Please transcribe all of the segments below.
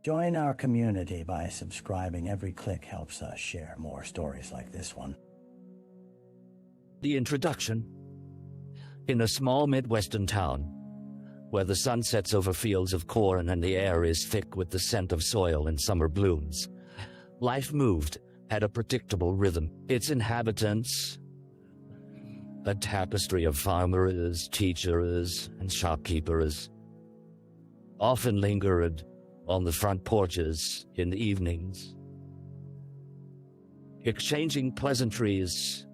Join our community by subscribing. Every click helps us share more stories like this one. The introduction. In a small Midwestern town, where the sun sets over fields of corn and the air is thick with the scent of soil and summer blooms, life moved at a predictable rhythm. Its inhabitants, a tapestry of farmers, teachers, and shopkeepers, often lingered on the front porches in the evenings, exchanging pleasantries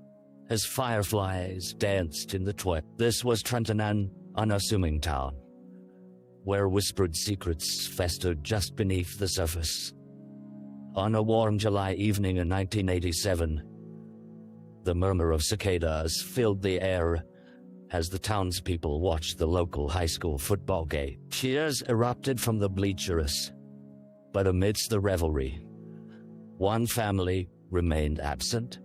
as fireflies danced in the twilight. This was Trenton, an unassuming town, where whispered secrets festered just beneath the surface. On a warm July evening in 1987, the murmur of cicadas filled the air as the townspeople watched the local high school football game. Cheers erupted from the bleachers, but amidst the revelry, one family remained absent.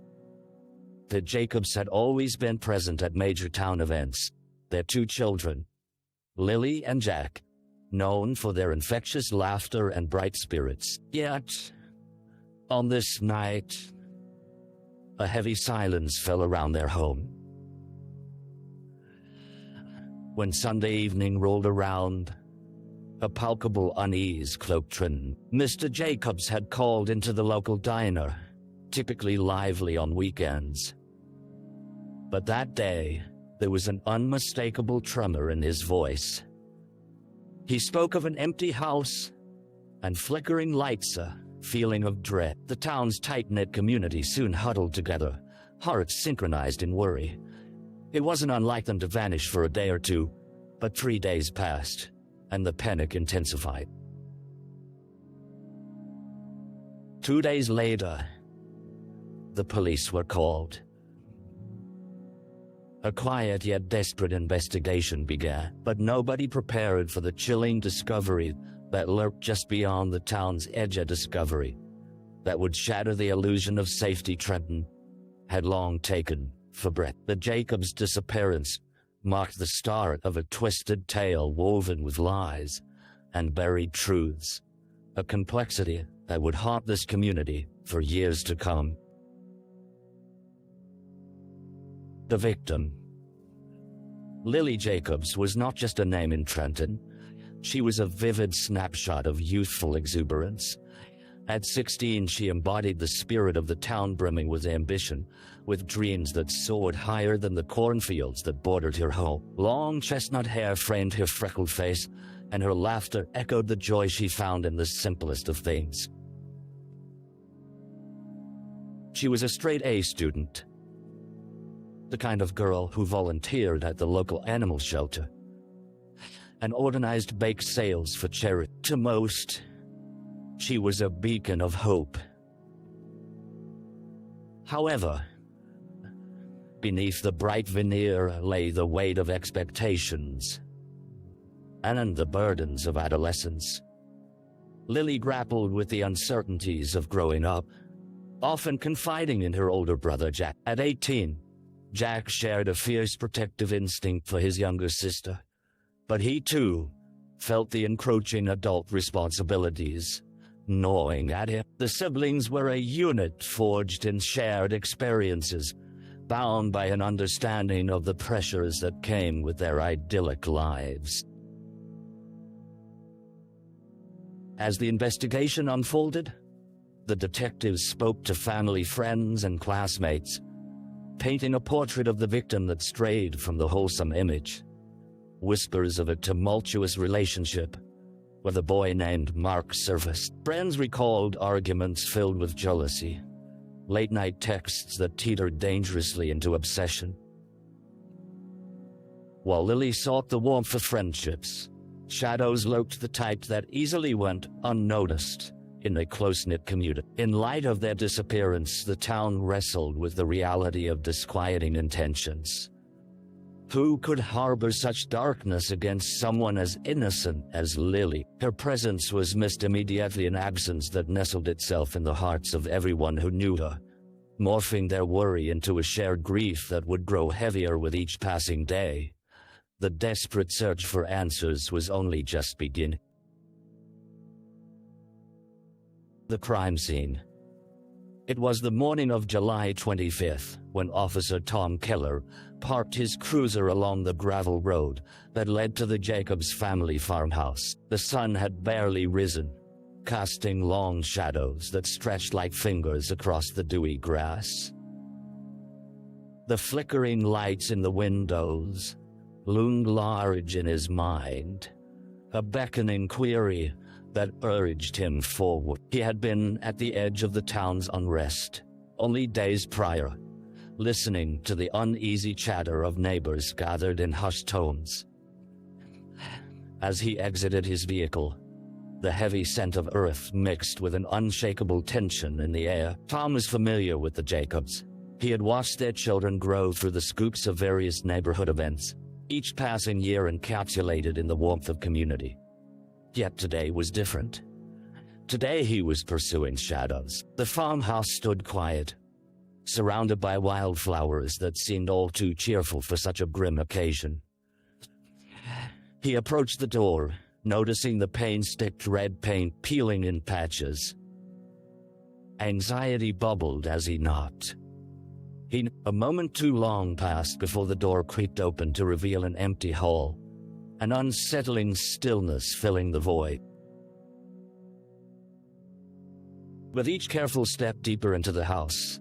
The Jacobs had always been present at major town events. Their two children, Lily and Jack, known for their infectious laughter and bright spirits. Yet, on this night, a heavy silence fell around their home. When Sunday evening rolled around, a palpable unease cloaked Trenton. Mr. Jacobs had called into the local diner, typically lively on weekends. But that day, there was an unmistakable tremor in his voice. He spoke of an empty house and flickering lights, a feeling of dread. The town's tight-knit community soon huddled together, hearts synchronized in worry. It wasn't unlike them to vanish for a day or two, but 3 days passed, and the panic intensified. 2 days later, the police were called. A quiet yet desperate investigation began, but nobody prepared for the chilling discovery that lurked just beyond the town's edge. A discovery that would shatter the illusion of safety Trenton had long taken for breath. The Jacobs' disappearance marked the start of a twisted tale woven with lies and buried truths, a complexity that would haunt this community for years to come. The victim. Lily Jacobs was not just a name in Trenton. She was a vivid snapshot of youthful exuberance. At 16, she embodied the spirit of the town, brimming with ambition, with dreams that soared higher than the cornfields that bordered her home. Long chestnut hair framed her freckled face, and her laughter echoed the joy she found in the simplest of things. She was a straight-A student, the kind of girl who volunteered at the local animal shelter and organized bake sales for charity. To most, she was a beacon of hope. However, beneath the bright veneer lay the weight of expectations and the burdens of adolescence. Lily grappled with the uncertainties of growing up, often confiding in her older brother Jack. At 18, Jack shared a fierce protective instinct for his younger sister, but he too felt the encroaching adult responsibilities gnawing at him. The siblings were a unit forged in shared experiences, bound by an understanding of the pressures that came with their idyllic lives. As the investigation unfolded, the detectives spoke to family, friends, and classmates, painting a portrait of the victim that strayed from the wholesome image. Whispers of a tumultuous relationship with a boy named Mark surfaced. Friends recalled arguments filled with jealousy, late-night texts that teetered dangerously into obsession. While Lily sought the warmth of friendships, shadows lurked, the type that easily went unnoticed in a close-knit community. In light of their disappearance, the town wrestled with the reality of disquieting intentions. Who could harbor such darkness against someone as innocent as Lily? Her presence was missed immediately, an absence that nestled itself in the hearts of everyone who knew her, morphing their worry into a shared grief that would grow heavier with each passing day. The desperate search for answers was only just beginning. The crime scene. It was the morning of July 25th when Officer Tom Keller parked his cruiser along the gravel road that led to the Jacobs family farmhouse. The sun had barely risen, casting long shadows that stretched like fingers across the dewy grass. The flickering lights in the windows loomed large in his mind, a beckoning query that urged him forward. He had been at the edge of the town's unrest only days prior, listening to the uneasy chatter of neighbors gathered in hushed tones. As he exited his vehicle, the heavy scent of earth mixed with an unshakable tension in the air. Tom was familiar with the Jacobs. He had watched their children grow through the scoops of various neighborhood events, each passing year encapsulated in the warmth of community. Yet today was different. Today he was pursuing shadows. The farmhouse stood quiet, surrounded by wildflowers that seemed all too cheerful for such a grim occasion. He approached the door, noticing the pain-sticked red paint peeling in patches. Anxiety bubbled as he knocked. A moment too long passed before the door creaked open to reveal an empty hall, an unsettling stillness filling the void. With each careful step deeper into the house,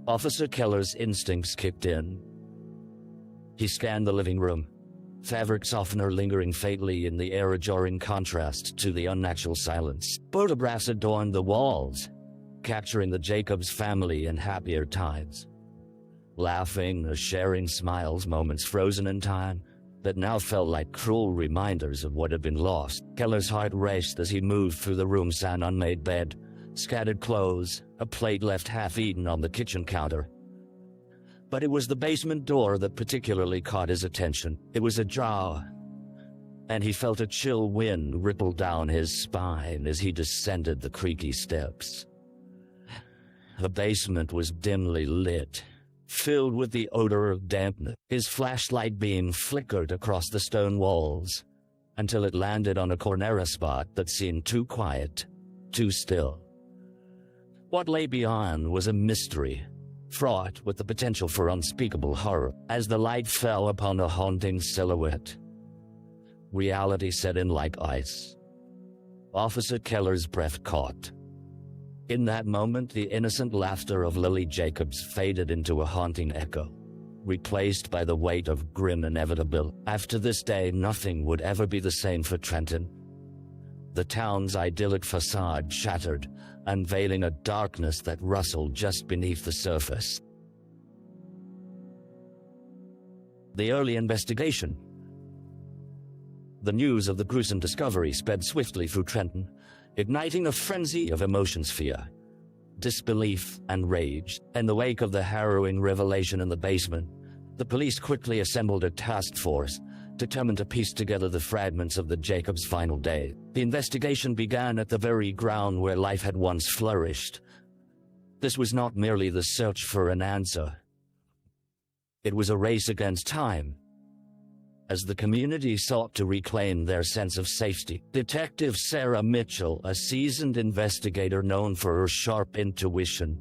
Officer Keller's instincts kicked in. He scanned the living room, fabric softener lingering faintly in the air, a jarring contrast to the unnatural silence. Photographs adorned the walls, capturing the Jacobs family in happier times. Laughing or sharing smiles, moments frozen in time, that now felt like cruel reminders of what had been lost. Keller's heart raced as he moved through the room's unmade bed, scattered clothes, a plate left half-eaten on the kitchen counter. But it was the basement door that particularly caught his attention. It was ajar, and he felt a chill wind ripple down his spine as he descended the creaky steps. The basement was dimly lit, filled with the odor of dampness. His flashlight beam flickered across the stone walls until it landed on a corner spot that seemed too quiet, too still. What lay beyond was a mystery, fraught with the potential for unspeakable horror. As the light fell upon a haunting silhouette, reality set in like ice. Officer Keller's breath caught. In that moment, the innocent laughter of Lily Jacobs faded into a haunting echo, replaced by the weight of grim inevitability. After this day, nothing would ever be the same for Trenton. The town's idyllic facade shattered, unveiling a darkness that rustled just beneath the surface. The early investigation. The news of the gruesome discovery sped swiftly through Trenton, igniting a frenzy of emotions: fear, disbelief, and rage. In the wake of the harrowing revelation in the basement, the police quickly assembled a task force, determined to piece together the fragments of the Jacobs' final day. The investigation began at the very ground where life had once flourished. This was not merely the search for an answer. It was a race against time, as the community sought to reclaim their sense of safety. Detective Sarah Mitchell, a seasoned investigator known for her sharp intuition,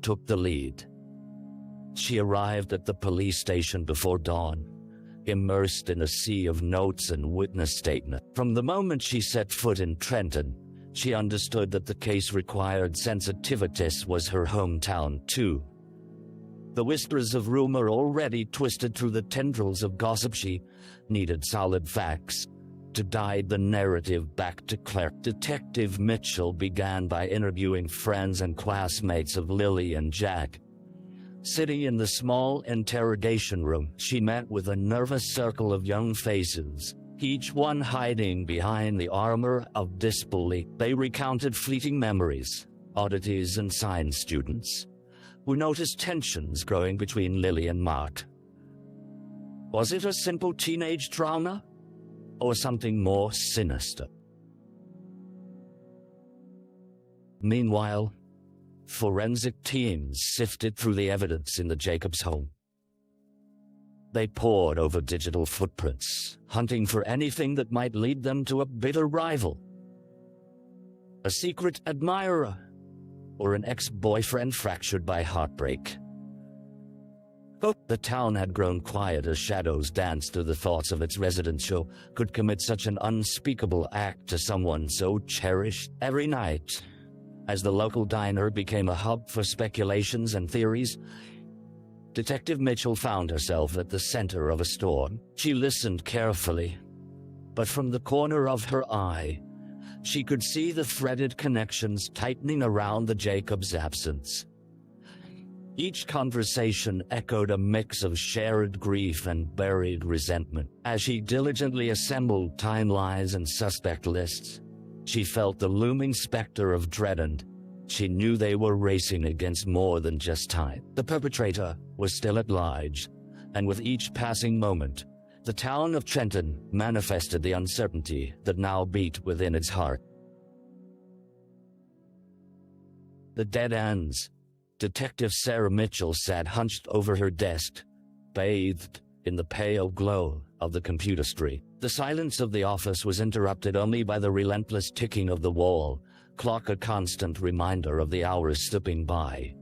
took the lead. She arrived at the police station before dawn, immersed in a sea of notes and witness statements. From the moment she set foot in Trenton, she understood that the case required sensitivities was her hometown too. The whispers of rumor already twisted through the tendrils of gossip. She needed solid facts to guide the narrative back to Claire. Detective Mitchell began by interviewing friends and classmates of Lily and Jack. Sitting in the small interrogation room, she met with a nervous circle of young faces, each one hiding behind the armor of disbelief. They recounted fleeting memories, oddities, and science students who noticed tensions growing between Lily and Mark. Was it a simple teenage drama, or something more sinister? Meanwhile, forensic teams sifted through the evidence in the Jacobs home. They pored over digital footprints, hunting for anything that might lead them to a bitter rival. a secret admirer, or an ex-boyfriend fractured by heartbreak. The town had grown quiet as shadows danced through the thoughts of its residents who could commit such an unspeakable act to someone so cherished. Every night, as the local diner became a hub for speculations and theories, Detective Mitchell found herself at the center of a storm. She listened carefully, but from the corner of her eye, she could see the threaded connections tightening around the Jacobs' absence. Each conversation echoed a mix of shared grief and buried resentment. As she diligently assembled timelines and suspect lists, she felt the looming specter of dread, and she knew they were racing against more than just time. The perpetrator was still at large, and with each passing moment, the town of Trenton manifested the uncertainty that now beat within its heart. The dead ends. Detective Sarah Mitchell sat hunched over her desk, bathed in the pale glow of the computer screen. The silence of the office was interrupted only by the relentless ticking of the wall clock, a constant reminder of the hours slipping by,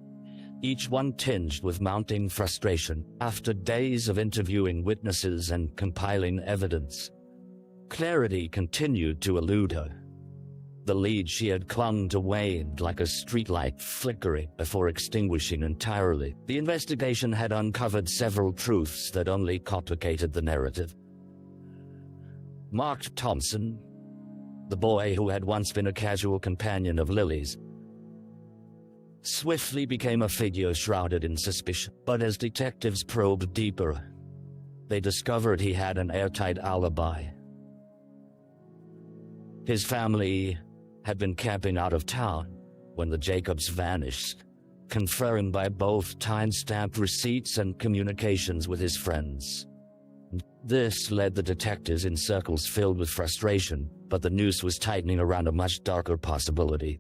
each one tinged with mounting frustration. After days of interviewing witnesses and compiling evidence, clarity continued to elude her. The lead she had clung to waned like a streetlight flickering before extinguishing entirely. The investigation had uncovered several truths that only complicated the narrative. Mark Thompson, the boy who had once been a casual companion of Lily's, swiftly became a figure shrouded in suspicion. But as detectives probed deeper, they discovered he had an airtight alibi. His family had been camping out of town when the Jacobs vanished, confirmed by both time-stamped receipts and communications with his friends. This led the detectives in circles filled with frustration, but the noose was tightening around a much darker possibility.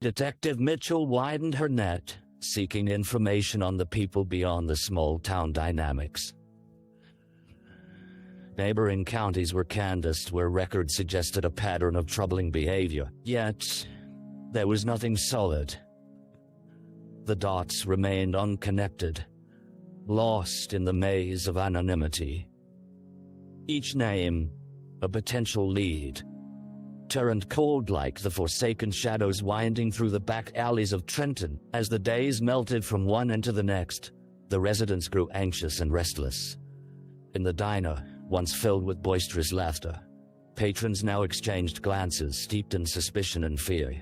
Detective Mitchell widened her net, seeking information on the people beyond the small-town dynamics. Neighboring counties were canvassed where records suggested a pattern of troubling behavior, yet there was nothing solid. The dots remained unconnected, lost in the maze of anonymity. Each name, a potential lead, turned cold like the forsaken shadows winding through the back alleys of Trenton. As the days melted from one end to the next, the residents grew anxious and restless. In the diner, once filled with boisterous laughter, patrons now exchanged glances steeped in suspicion and fear.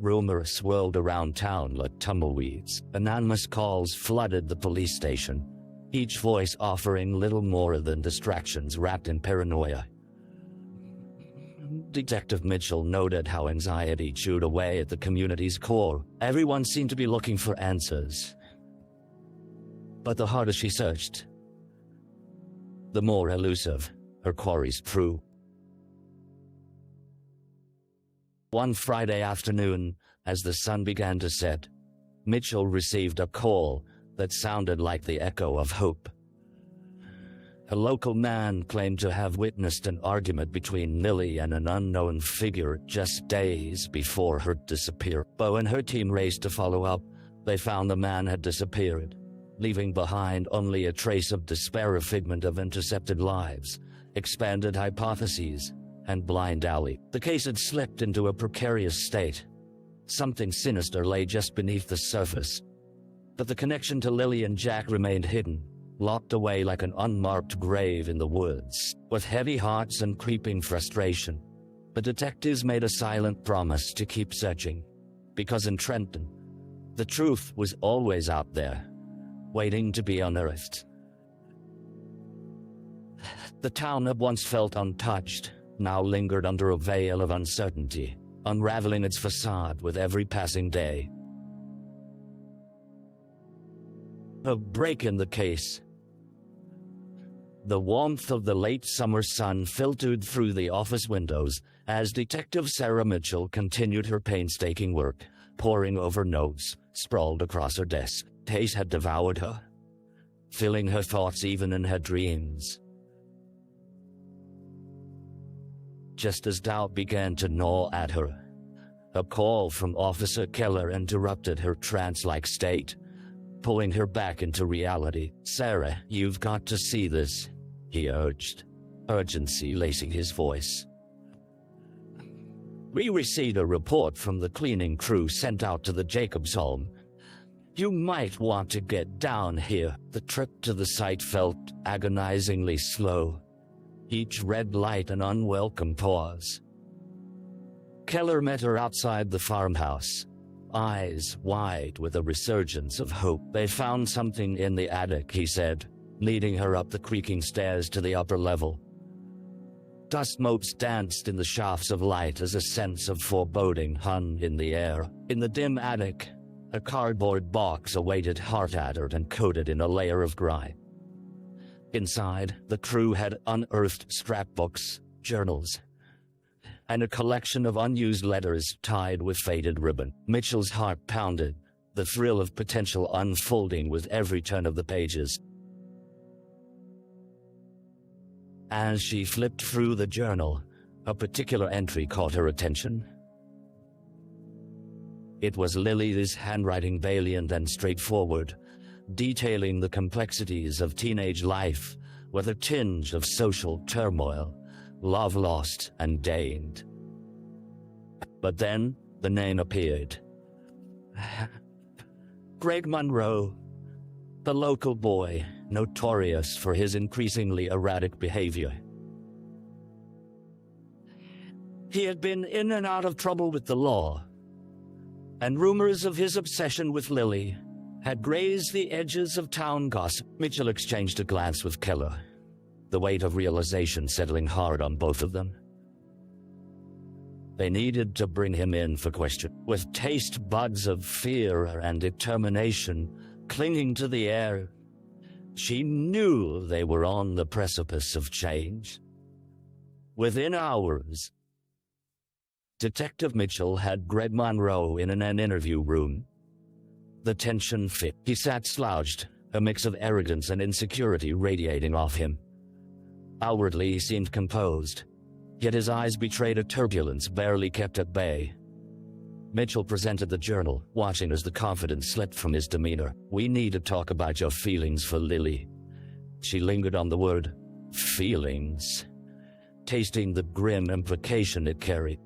Rumors swirled around town like tumbleweeds. Anonymous calls flooded the police station, each voice offering little more than distractions wrapped in paranoia. Detective Mitchell noted how anxiety chewed away at the community's core. Everyone seemed to be looking for answers. But the harder she searched, the more elusive her quarries proved. One Friday afternoon, as the sun began to set, Mitchell received a call that sounded like the echo of hope. A local man claimed to have witnessed an argument between Lily and an unknown figure just days before her disappearance. But when her team raced to follow up, they found the man had disappeared, leaving behind only a trace of despair, a figment of intercepted lives, expanded hypotheses, and blind alley. The case had slipped into a precarious state. Something sinister lay just beneath the surface. But the connection to Lily and Jack remained hidden, locked away like an unmarked grave in the woods. With heavy hearts and creeping frustration, the detectives made a silent promise to keep searching, because in Trenton, the truth was always out there, waiting to be unearthed. The town that once felt untouched now lingered under a veil of uncertainty, unraveling its facade with every passing day. A break in the case. The warmth of the late summer sun filtered through the office windows as Detective Sarah Mitchell continued her painstaking work, poring over notes sprawled across her desk. Case had devoured her, filling her thoughts even in her dreams. just as doubt began to gnaw at her. A call from Officer Keller interrupted her trance-like state, pulling her back into reality. "Sarah, you've got to see this," he urged, urgency lacing his voice. "We received a report from the cleaning crew sent out to the Jacobs home. You might want to get down here." The trip to the site felt agonizingly slow, each red light an unwelcome pause. Keller met her outside the farmhouse, eyes wide with a resurgence of hope. "They found something in the attic," he said, leading her up the creaking stairs to the upper level. Dust motes danced in the shafts of light as a sense of foreboding hung in the air. In the dim attic, a cardboard box awaited heart-addered and coated in a layer of grime. Inside, the crew had unearthed scrapbooks, journals, and a collection of unused letters tied with faded ribbon. Mitchell's heart pounded, the thrill of potential unfolding with every turn of the pages. As she flipped through the journal, a particular entry caught her attention. It was Lily's handwriting, valiant and straightforward, detailing the complexities of teenage life with a tinge of social turmoil, love lost and deigned. But then the name appeared. Greg Monroe, the local boy, notorious for his increasingly erratic behavior. He had been in and out of trouble with the law, and rumors of his obsession with Lily had grazed the edges of town gossip. Mitchell exchanged a glance with Keller, the weight of realization settling hard on both of them. They needed to bring him in for question. With taste buds of fear and determination clinging to the air, she knew they were on the precipice of change. Within hours, Detective Mitchell had Greg Monroe in an interview room. The tension fit. He sat slouched, a mix of arrogance and insecurity radiating off him. Outwardly, he seemed composed, yet his eyes betrayed a turbulence barely kept at bay. Mitchell presented the journal, watching as the confidence slipped from his demeanor. "We need to talk about your feelings for Lily." She lingered on the word, feelings, tasting the grim implication it carried.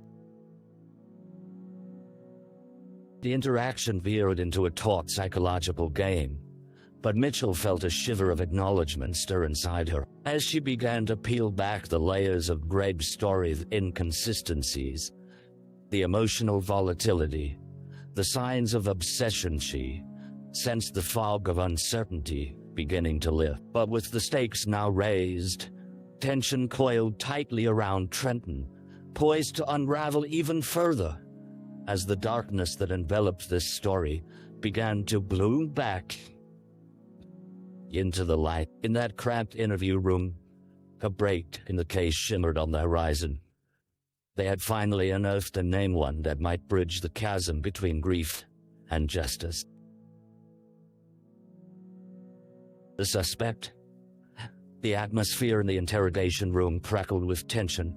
The interaction veered into a taut psychological game, but Mitchell felt a shiver of acknowledgement stir inside her. As she began to peel back the layers of Greg's story's inconsistencies, the emotional volatility, the signs of obsession, she sensed the fog of uncertainty beginning to lift. But with the stakes now raised, tension coiled tightly around Trenton, poised to unravel even further as the darkness that enveloped this story began to bloom back into the light. In that cramped interview room, a break in the case shimmered on the horizon. They had finally unearthed a name, one that might bridge the chasm between grief and justice. The suspect? The atmosphere in the interrogation room crackled with tension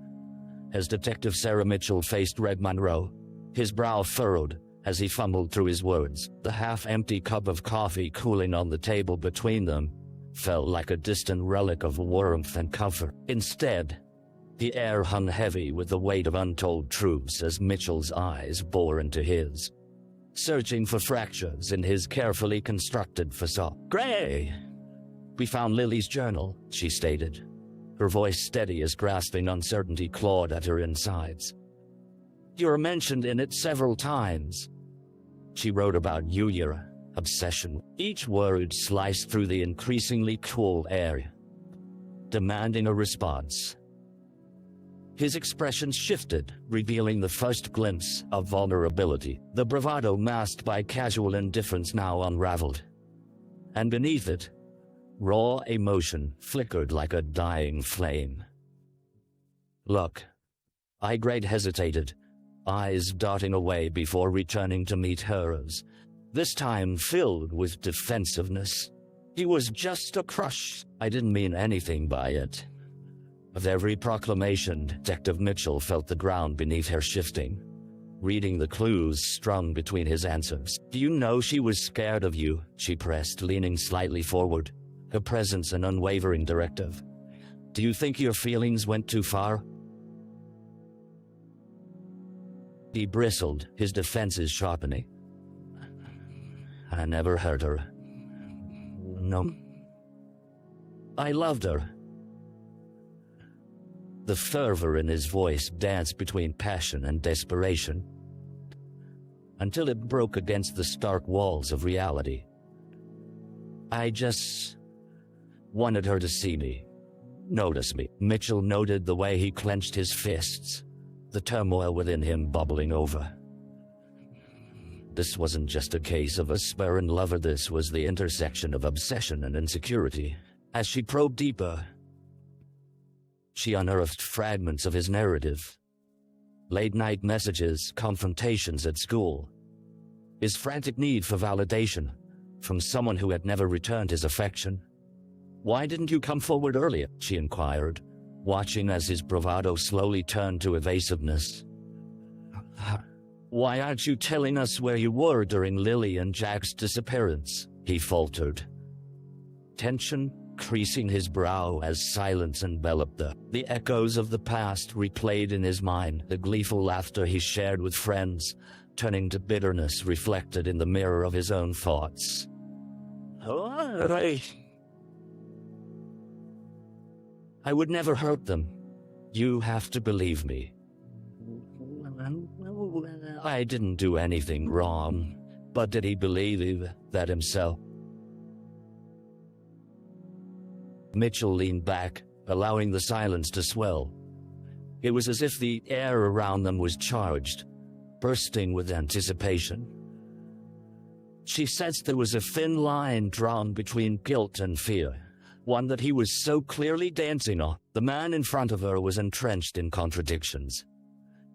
as Detective Sarah Mitchell faced Greg Monroe, his brow furrowed as he fumbled through his words. The half-empty cup of coffee cooling on the table between them felt like a distant relic of warmth and comfort. Instead, the air hung heavy with the weight of untold truths as Mitchell's eyes bore into his, searching for fractures in his carefully constructed facade. "Gray! We found Lily's journal," she stated, her voice steady as grasping uncertainty clawed at her insides. "You're mentioned in it several times. She wrote about you, your obsession." Each word sliced through the increasingly cool air, demanding a response. His expression shifted, revealing the first glimpse of vulnerability. The bravado masked by casual indifference now unraveled, and beneath it, raw emotion flickered like a dying flame. "Look," Greg hesitated, eyes darting away before returning to meet hers, this time filled with defensiveness. "He was just a crush. I didn't mean anything by it. With every proclamation, Detective Mitchell felt the ground beneath her shifting, reading the clues strung between his answers. "Do you know she was scared of you?" she pressed, leaning slightly forward, her presence an unwavering directive. "Do you think your feelings went too far?" He bristled, his defenses sharpening. "I never hurt her. No. I loved her." The fervor in his voice danced between passion and desperation, until it broke against the stark walls of reality. "I just wanted her to see me, notice me." Mitchell noted the way he clenched his fists, the turmoil within him bubbling over. This wasn't just a case of a spurring lover, this was the intersection of obsession and insecurity. As she probed deeper, she unearthed fragments of his narrative. Late-night messages, confrontations at school, his frantic need for validation from someone who had never returned his affection. "Why didn't you come forward earlier?" she inquired, watching as his bravado slowly turned to evasiveness. "Why aren't you telling us where you were during Lily and Jack's disappearance?" he faltered, tension creasing his brow as silence enveloped her. The echoes of the past replayed in his mind, the gleeful laughter he shared with friends, turning to bitterness reflected in the mirror of his own thoughts. "I would never hurt them. You have to believe me. I didn't do anything wrong." But did he believe that himself? Mitchell leaned back, allowing the silence to swell. It was as if the air around them was charged, bursting with anticipation. She sensed there was a thin line drawn between guilt and fear, one that he was so clearly dancing on. The man in front of her was entrenched in contradictions,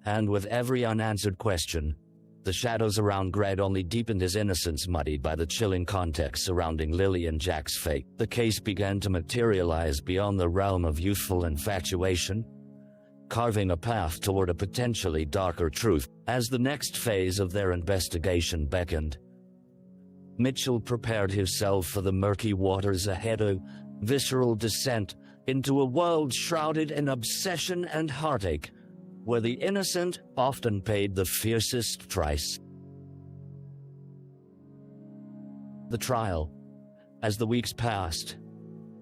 and with every unanswered question, the shadows around Greg only deepened his innocence, muddied by the chilling context surrounding Lily and Jack's fate. The case began to materialize beyond the realm of youthful infatuation, carving a path toward a potentially darker truth. As the next phase of their investigation beckoned, Mitchell prepared himself for the murky waters ahead, a visceral descent into a world shrouded in obsession and heartache, where the innocent often paid the fiercest price. The trial. As the weeks passed,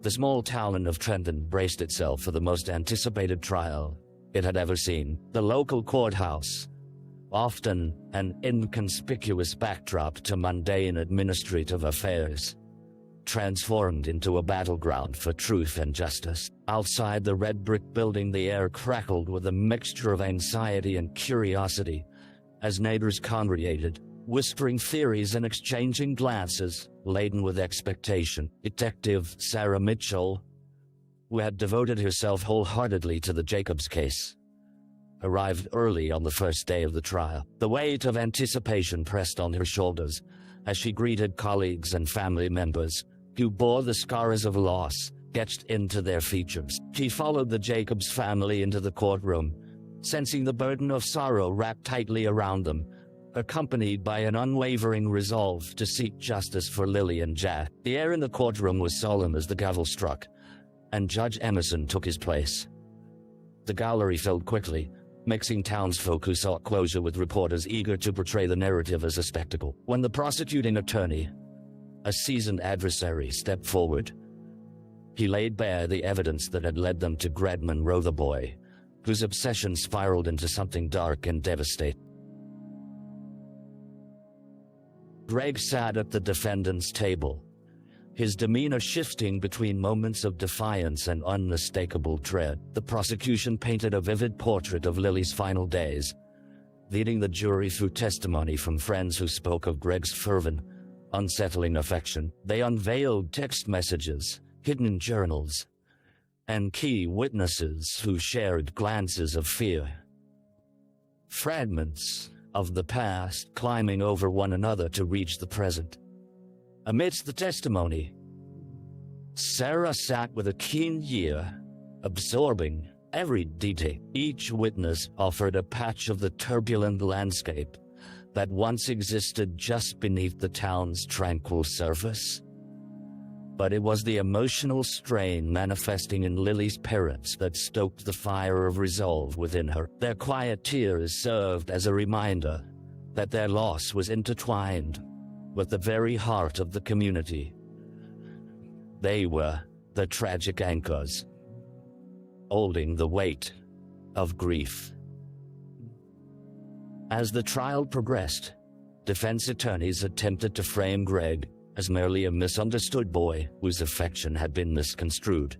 the small town of Trenton braced itself for the most anticipated trial it had ever seen. The local courthouse, often an inconspicuous backdrop to mundane administrative affairs, transformed into a battleground for truth and justice. Outside the red brick building, the air crackled with a mixture of anxiety and curiosity as neighbors congregated, whispering theories and exchanging glances, laden with expectation. Detective Sarah Mitchell, who had devoted herself wholeheartedly to the Jacobs case, arrived early on the first day of the trial. The weight of anticipation pressed on her shoulders as she greeted colleagues and family members who bore the scars of loss etched into their features. She followed the Jacobs family into the courtroom, sensing the burden of sorrow wrapped tightly around them, accompanied by an unwavering resolve to seek justice for Lily and Jack. The air in the courtroom was solemn as the gavel struck, and Judge Emerson took his place. The gallery filled quickly, mixing townsfolk who sought closure with reporters eager to portray the narrative as a spectacle. When the prosecuting attorney, a seasoned adversary, stepped forward, he laid bare the evidence that had led them to Greg Monroe, the boy, whose obsession spiraled into something dark and devastating. Greg sat at the defendant's table, his demeanor shifting between moments of defiance and unmistakable dread. The prosecution painted a vivid portrait of Lily's final days, leading the jury through testimony from friends who spoke of Greg's fervent, unsettling affection. They unveiled text messages, hidden journals, and key witnesses who shared glances of fear. Fragments of the past climbing over one another to reach the present. Amidst the testimony, Sarah sat with a keen ear, absorbing every detail. Each witness offered a patch of the turbulent landscape that once existed just beneath the town's tranquil surface. But it was the emotional strain manifesting in Lily's parents that stoked the fire of resolve within her. Their quiet tears served as a reminder that their loss was intertwined with the very heart of the community. They were the tragic anchors, holding the weight of grief. As the trial progressed, defense attorneys attempted to frame Greg as merely a misunderstood boy whose affection had been misconstrued.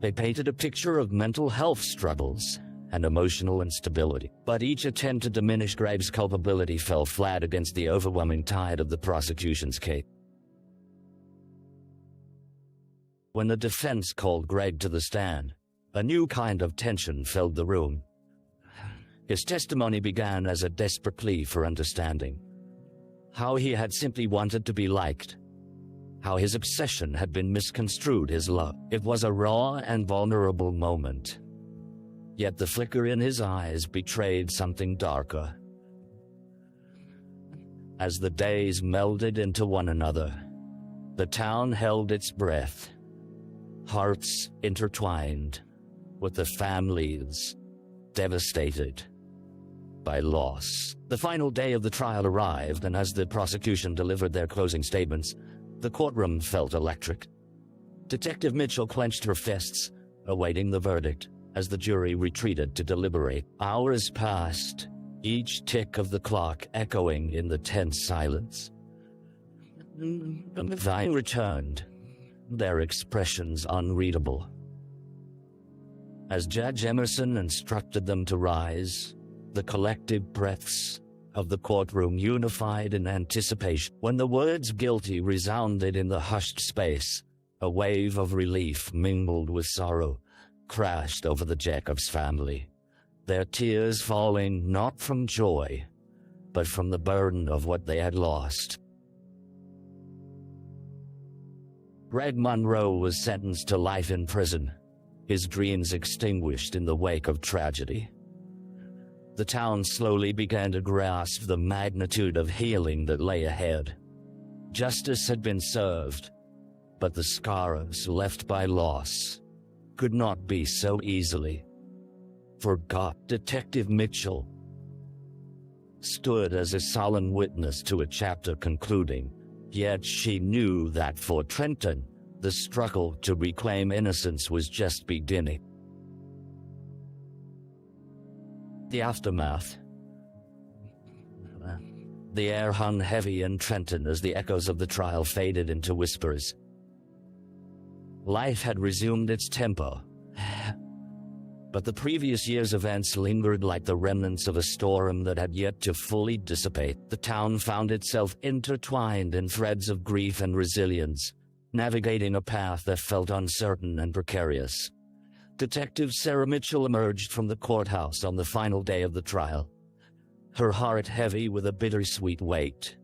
They painted a picture of mental health struggles and emotional instability, but each attempt to diminish Greg's culpability fell flat against the overwhelming tide of the prosecution's case. When the defense called Greg to the stand, a new kind of tension filled the room. His testimony began as a desperate plea for understanding. How he had simply wanted to be liked. How his obsession had been misconstrued his love. It was a raw and vulnerable moment. Yet the flicker in his eyes betrayed something darker. As the days melded into one another, the town held its breath, hearts intertwined, with the families devastated by loss. The final day of the trial arrived, and as the prosecution delivered their closing statements, the courtroom felt electric. Detective Mitchell clenched her fists, awaiting the verdict, as the jury retreated to deliberate. Hours passed, each tick of the clock echoing in the tense silence. They returned, their expressions unreadable. As Judge Emerson instructed them to rise, the collective breaths of the courtroom unified in anticipation. When the words guilty resounded in the hushed space, a wave of relief mingled with sorrow crashed over the Jacobs family, their tears falling not from joy, but from the burden of what they had lost. Greg Monroe was sentenced to life in prison, his dreams extinguished in the wake of tragedy. The town slowly began to grasp the magnitude of healing that lay ahead. Justice had been served, but the scars left by loss could not be so easily forgot. Detective Mitchell stood as a solemn witness to a chapter concluding, yet she knew that for Trenton, the struggle to reclaim innocence was just beginning. The aftermath. The air hung heavy in Trenton as the echoes of the trial faded into whispers. Life had resumed its tempo, but the previous year's events lingered like the remnants of a storm that had yet to fully dissipate. The town found itself intertwined in threads of grief and resilience, navigating a path that felt uncertain and precarious. Detective Sarah Mitchell emerged from the courthouse on the final day of the trial, her heart heavy with a bittersweet weight.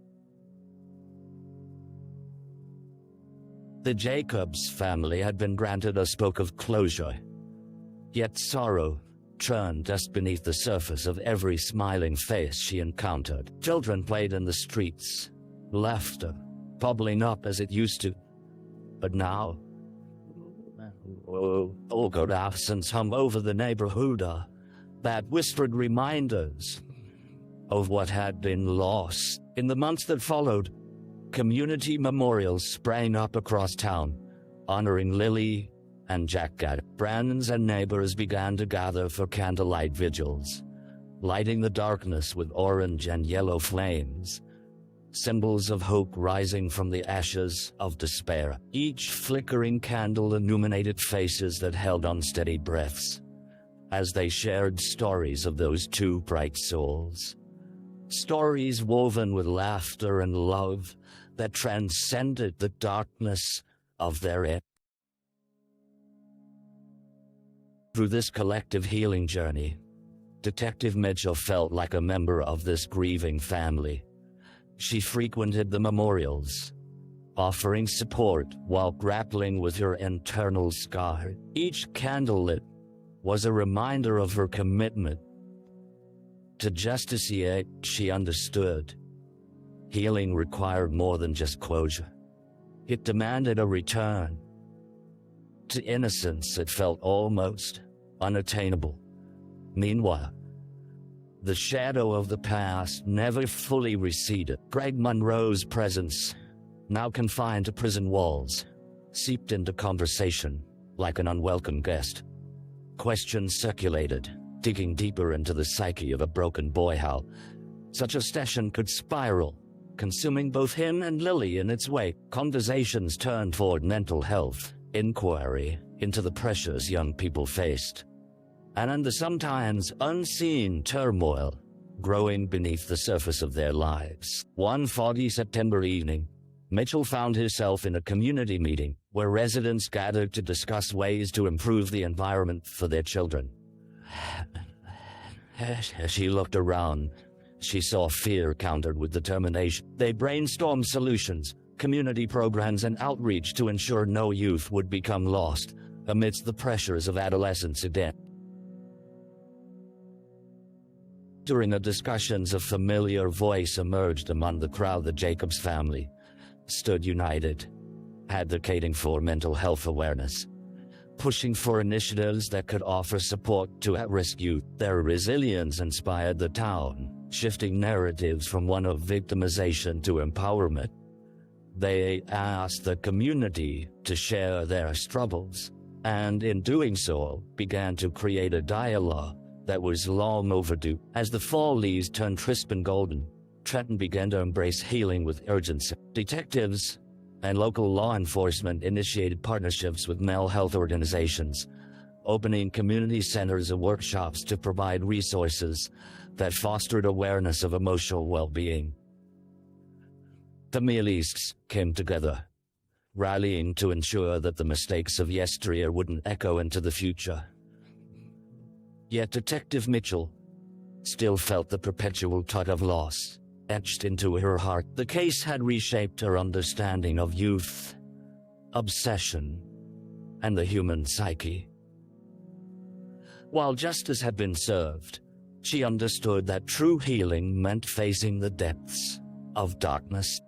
The Jacobs family had been granted a spoke of closure, yet sorrow churned just beneath the surface of every smiling face she encountered. Children played in the streets, laughter bubbling up as it used to, but now awkward absence hung over the neighborhood, that whispered reminders of what had been lost. In the months that followed, community memorials sprang up across town, honoring Lily and Jack. Friends and neighbors began to gather for candlelight vigils, lighting the darkness with orange and yellow flames, symbols of hope rising from the ashes of despair. Each flickering candle illuminated faces that held unsteady breaths, as they shared stories of those two bright souls. Stories woven with laughter and love that transcended the darkness of their end. Through this collective healing journey, Detective Mitchell felt like a member of this grieving family. She frequented the memorials, offering support while grappling with her internal scar. Each candlelit was a reminder of her commitment to justiciate. She understood healing required more than just closure. It demanded a return to innocence that felt almost unattainable. Meanwhile, the shadow of the past never fully receded. Greg Monroe's presence, now confined to prison walls, seeped into conversation like an unwelcome guest. Questions circulated, digging deeper into the psyche of a broken boy. How such a session could spiral, consuming both him and Lily in its wake. Conversations turned toward mental health, inquiry into the pressures young people faced, and the sometimes unseen turmoil growing beneath the surface of their lives. One foggy September evening, Mitchell found herself in a community meeting where residents gathered to discuss ways to improve the environment for their children. As she looked around, she saw fear countered with determination. They brainstormed solutions, community programs, and outreach to ensure no youth would become lost amidst the pressures of adolescence again. During the discussions, a familiar voice emerged among the crowd. The Jacobs family stood united, advocating for mental health awareness, pushing for initiatives that could offer support to at-risk youth. Their resilience inspired the town, shifting narratives from one of victimization to empowerment. They asked the community to share their struggles, and in doing so, began to create a dialogue that was long overdue. As the fall leaves turned crisp and golden, Trenton began to embrace healing with urgency. Detectives and local law enforcement initiated partnerships with mental health organizations, opening community centers and workshops to provide resources that fostered awareness of emotional well-being. Families came together, rallying to ensure that the mistakes of yesteryear wouldn't echo into the future. Yet Detective Mitchell still felt the perpetual tug of loss etched into her heart. The case had reshaped her understanding of youth, obsession, and the human psyche. While justice had been served, she understood that true healing meant facing the depths of darkness.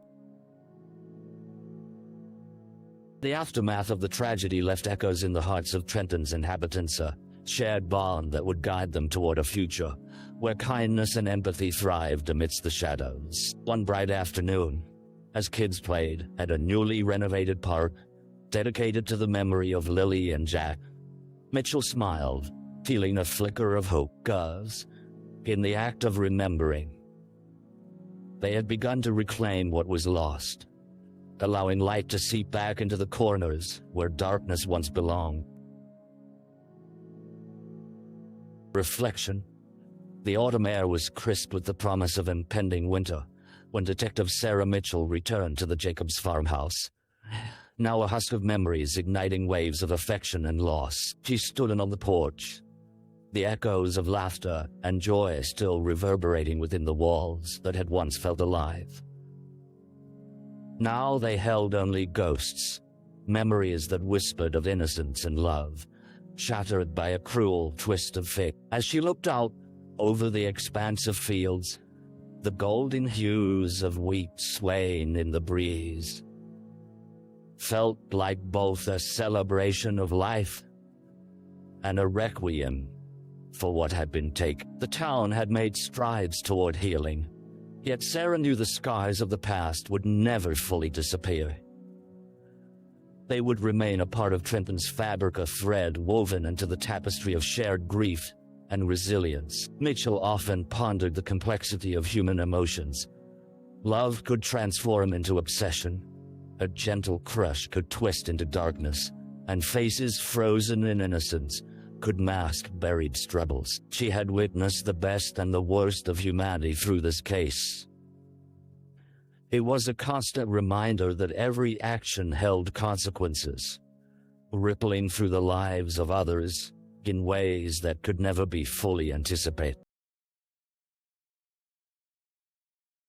The aftermath of the tragedy left echoes in the hearts of Trenton's inhabitants, a shared bond that would guide them toward a future where kindness and empathy thrived amidst the shadows. One bright afternoon, as kids played at a newly renovated park dedicated to the memory of Lily and Jack, Mitchell smiled, feeling a flicker of hope. Cause, in the act of remembering, they had begun to reclaim what was lost, allowing light to seep back into the corners where darkness once belonged. Reflection. The autumn air was crisp with the promise of impending winter when Detective Sarah Mitchell returned to the Jacobs farmhouse. Now a husk of memories igniting waves of affection and loss. She stood on the porch, the echoes of laughter and joy still reverberating within the walls that had once felt alive. Now they held only ghosts, memories that whispered of innocence and love, shattered by a cruel twist of fate. As she looked out over the expanse of fields, the golden hues of wheat swaying in the breeze felt like both a celebration of life and a requiem for what had been taken. The town had made strides toward healing, yet Sarah knew the scars of the past would never fully disappear. They would remain a part of Trenton's fabric, a thread woven into the tapestry of shared grief and resilience. Mitchell often pondered the complexity of human emotions. Love could transform into obsession, a gentle crush could twist into darkness, and faces frozen in innocence could mask buried struggles. She had witnessed the best and the worst of humanity through this case. It was a constant reminder that every action held consequences, rippling through the lives of others in ways that could never be fully anticipated.